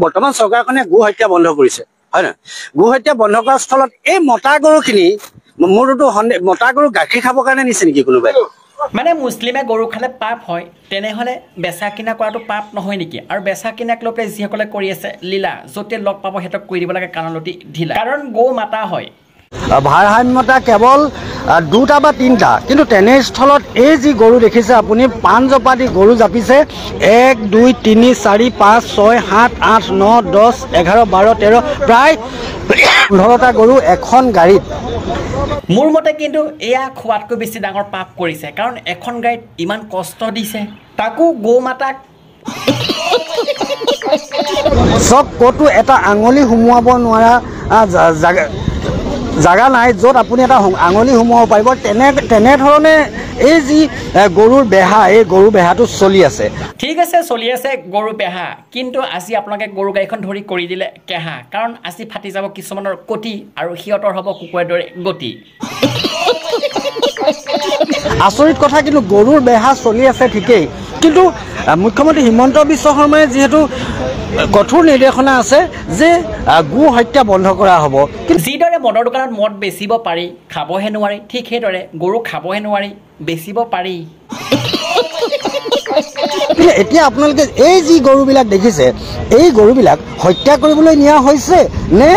বৰ্তমান চৰকাৰখনে গো হত্যা বন্ধ কৰিছে হয় না গো হত্যা বন্ধ কৰাৰ স্থলত এই মতা গৰুখিনি মোৰতো মতা গৰু গাখীৰ খাবৰ কাৰণে নিছে নেকি কোনোবাই মানে মুছলিমে গৰু খালে পাপ হয় তেনেহলে বেচা কিনা কৰাটো পাপ নহয় নেকি আৰু বেচা কিনাক লৈ পেলাই যিসকলে কৰি আছে লীলা য'তে লগ পাব সিহঁতক কৰি দিব লাগে কাণলতি ঢিলা কাৰণ গৌ মাতা হয় ভাৰসাম্যতা কেৱল 2টা বা 3টা কিন্তু তেনেস্থলত এই যি গৰু দেখিছে আপুনি পাঁচজোপা দি গৰু জাপিছে 1 2 3 4 5 6 7 8 9 10 11 12 13 প্ৰায় 15টা গৰু এখন গাড়ীত মোৰ মতে কিন্তু এয়া খোৱাতকৈ বেছি ডাঙৰ পাপ কৰিছে কাৰণ এখন গাড়ীত ইমান কষ্ট দিছে তাকো গৌ মাতাক চব কতো এটা আঙুলি সুমুৱাব নোৱাৰা জাগা নাই য'ত আপুনি এটা আঙুলি সুমুৱাব পাৰিব তেনেধৰণে এই যি গৰুৰ বেহা এই গৰু বেহাটো চলি আছে ঠিক আছে চলি আছে গৰু বেহা কিন্তু আজি আপোনালোকে গৰু গাড়ীখন ধৰি কৰি দিলে কেহা কাৰণ আজি ফাটি যাব কিছুমানৰ কটি আৰু সিহঁতৰ হ'ব কুকুৰাৰ দৰে গতি আচৰিত কথা কিন্তু গৰুৰ বেহা চলি আছে ঠিকেই কিন্তু মুখ্যমন্ত্ৰী হিমন্ত বিশ্ব শৰ্মাই যিহেতু কঠোৰ নিৰ্দেশনা আছে যে গো হত্যা বন্ধ কৰা হ'ব যিদৰে মদৰ দোকানত মদ বেচিব পাৰি খাবহে নোৱাৰি ঠিক সেইদৰে গৰু খাবহে নোৱাৰি বেচিব পাৰি এতিয়া আপোনালোকে এই যি গৰুবিলাক দেখিছে এই গৰুবিলাক হত্যা কৰিবলৈ নিয়া হৈছে নে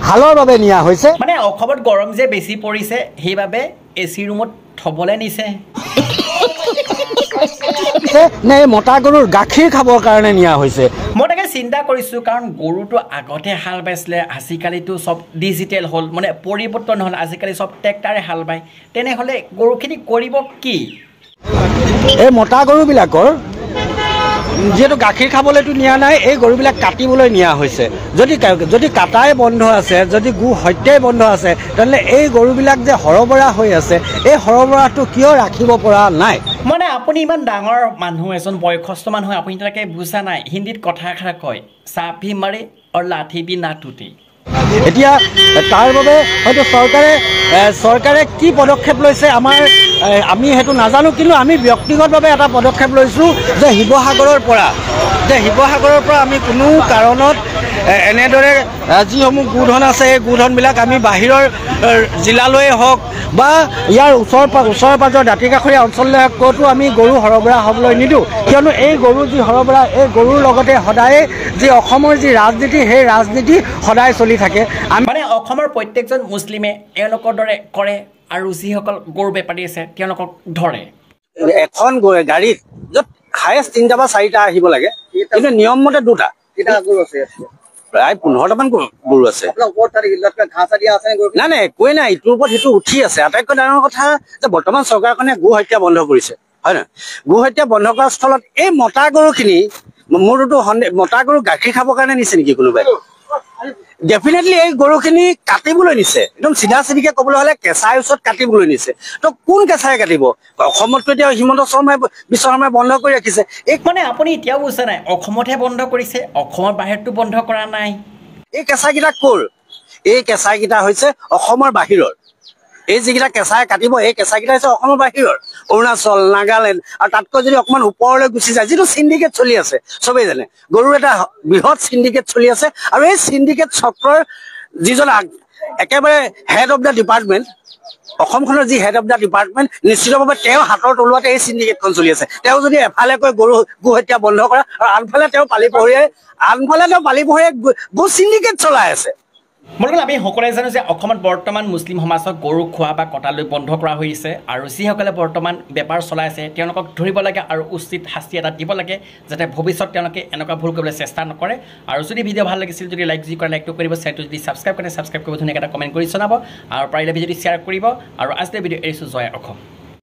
হালৰ বাবে নিয়া হৈছে মানে অসমত গৰম যে বেছি পৰিছে সেইবাবে এচি ৰুমত থবলৈ নিছে নে মতা গৰুৰ গাখীৰ খাবৰ কাৰণে নিয়া হৈছে মই তাকে চিন্তা কৰিছোঁ কাৰণ গৰুটো আগতে হাল বাইছিলে আজিকালিতো চব ডিজিটেল হ'ল মানে পৰিৱৰ্তন হ'ল আজিকালি চব ট্ৰেক্টাৰে হাল বায় তেনেহ'লে গৰুখিনি কৰিব কি এই মতা গৰুবিলাকৰ যেহেতু গাখীৰ খাবলৈতো নিয়া নাই এই গৰুবিলাক কাটিবলৈ নিয়া হৈছে যদি কাটাই বন্ধ আছে যদি গো হত্যাই বন্ধ আছে তেনেহ'লে এই গৰুবিলাক যে সৰবৰাহ হৈ আছে এই সৰবৰাহটো কিয় ৰাখিব পৰা নাই মানে আপুনি ইমান ডাঙৰ মানুহ এজন বয়সস্থ মানুহ আপুনি তাকে বুজা নাই হিন্দীত কথা এষাৰ কয় চাপি মাৰে আৰু লাঠি বি না টুটি এতিয়া তাৰ বাবে হয়তো চৰকাৰে কি পদক্ষেপ লৈছে আমি সেইটো নাজানো কিন্তু আমি ব্যক্তিগতভাৱে এটা পদক্ষেপ লৈছোঁ যে শিৱসাগৰৰ পৰা আমি কোনো কাৰণত এনেদৰে যিসমূহ গোধন আছে এই গোধনবিলাক আমি বাহিৰৰ জিলালৈ হওক বা ইয়াৰ ওচৰে পাজৰ দাঁতিকাষৰীয়া অঞ্চললৈ ক'তো আমি গৰু সৰবৰাহ হ'বলৈ নিদিওঁ কিয়নো এই গৰু যি সৰবৰাহ এই গৰুৰ লগতে সদায় যি অসমৰ যি ৰাজনীতি সেই ৰাজনীতি সদায় চলি থাকে মানে অসমৰ প্ৰত্যেকজন মুছলিমে এওঁলোকৰ দৰে কৰে আৰু যিসকল গৰু বেপাৰী আছে তেওঁলোকক ধৰে এখন গাড়ীত য'ত হায়েষ্ট 3টা বা 4টা আহিব লাগে কিন্তু নিয়ম মতে 2টা প্ৰায় 15টামান গৰু আছে নাই একোৱেই নাই ইটোৰ ওপৰত সিটো উঠি আছে আটাইতকৈ ডাঙৰ কথা যে বৰ্তমান চৰকাৰখনে গো হত্যা বন্ধ কৰিছে হয় নহয় গো হত্যা বন্ধ কৰাৰ স্থলত এই মতা গৰুখিনি মোৰতো মতা গৰু গাখীৰ খাবৰ কাৰণে নিছে নেকি কোনোবাই ডেফিনেটলি এই গৰুখিনি কাটিবলৈ নিছে একদম চিধা চিধিকে ক'বলৈ হ'লে কেঁচাই ওচৰত কাটিবলৈ নিছে তো কোন কেঁচাই কাটিব অসমততো এতিয়া হিমন্ত বিশ্ব শৰ্মাই বন্ধ কৰি ৰাখিছে এই মানে আপুনি এতিয়াও বুজা নাই অসমতহে বন্ধ কৰিছে অসমৰ বাহিৰতো বন্ধ কৰা নাই এই কেঁচাইকেইটা ক'ৰ এই কেঁচাইকেইটা হৈছে অসমৰ বাহিৰৰ এই যিকেইটা কেঁচাই কাটিব এই কেঁচাইকেইটা হৈছে অসমৰ বাহিৰৰ অৰুণাচল নাগালেণ্ড আৰু তাতকৈ যদি অকণমান ওপৰলৈ গুচি যায় যিটো চিণ্ডিকেট চলি আছে চবেই জানে গৰুৰ এটা বৃহৎ চিণ্ডিকেট চলি আছে আৰু এই চিণ্ডিকেট চক্ৰৰ যিজন একেবাৰে হেড অফ দ্য ডিপাৰ্টমেণ্ট অসমখনৰ যি হেড অফ দ্য ডিপাৰ্টমেণ্ট নিশ্চিতভাৱে তেওঁ হাতৰ তলুৱাতে এই চিণ্ডিকেটখন চলি আছে তেওঁ যদি এফালে কৈ গো হত্যা বন্ধ কৰা আৰু আনফালে তেওঁ পালি পহৰীয়াই গো চিণ্ডিকেট চলাই আছে বন্ধুসকল আমি সকলোৱে জানো যে অসমত বৰ্তমান মুছলিম সমাজক গৰু খোৱা বা কটালৈ বন্ধ কৰা হৈছে আৰু যিসকলে বৰ্তমান বেপাৰ চলাই আছে তেওঁলোকক ধৰিব লাগে আৰু উচিত শাস্তি এটা দিব লাগে যাতে ভৱিষ্যত তেওঁলোকে এনেকুৱা ভুল কৰিবলৈ চেষ্টা নকৰে আৰু যদি ভিডিঅ' ভাল লাগিছিল যদি লাইক কৰে লাইকটো কৰিব চেনেলটো যদি ছাবস্ক্ৰাইব কৰিব ধুনীয়াকৈ এটা কমেণ্ট কৰি জনাব আৰু পাৰিলে ভিডিঅ'টো শ্বেয়াৰ কৰিব আৰু আজিৰ ভিডিঅ' এৰিছোঁ জয় অসম।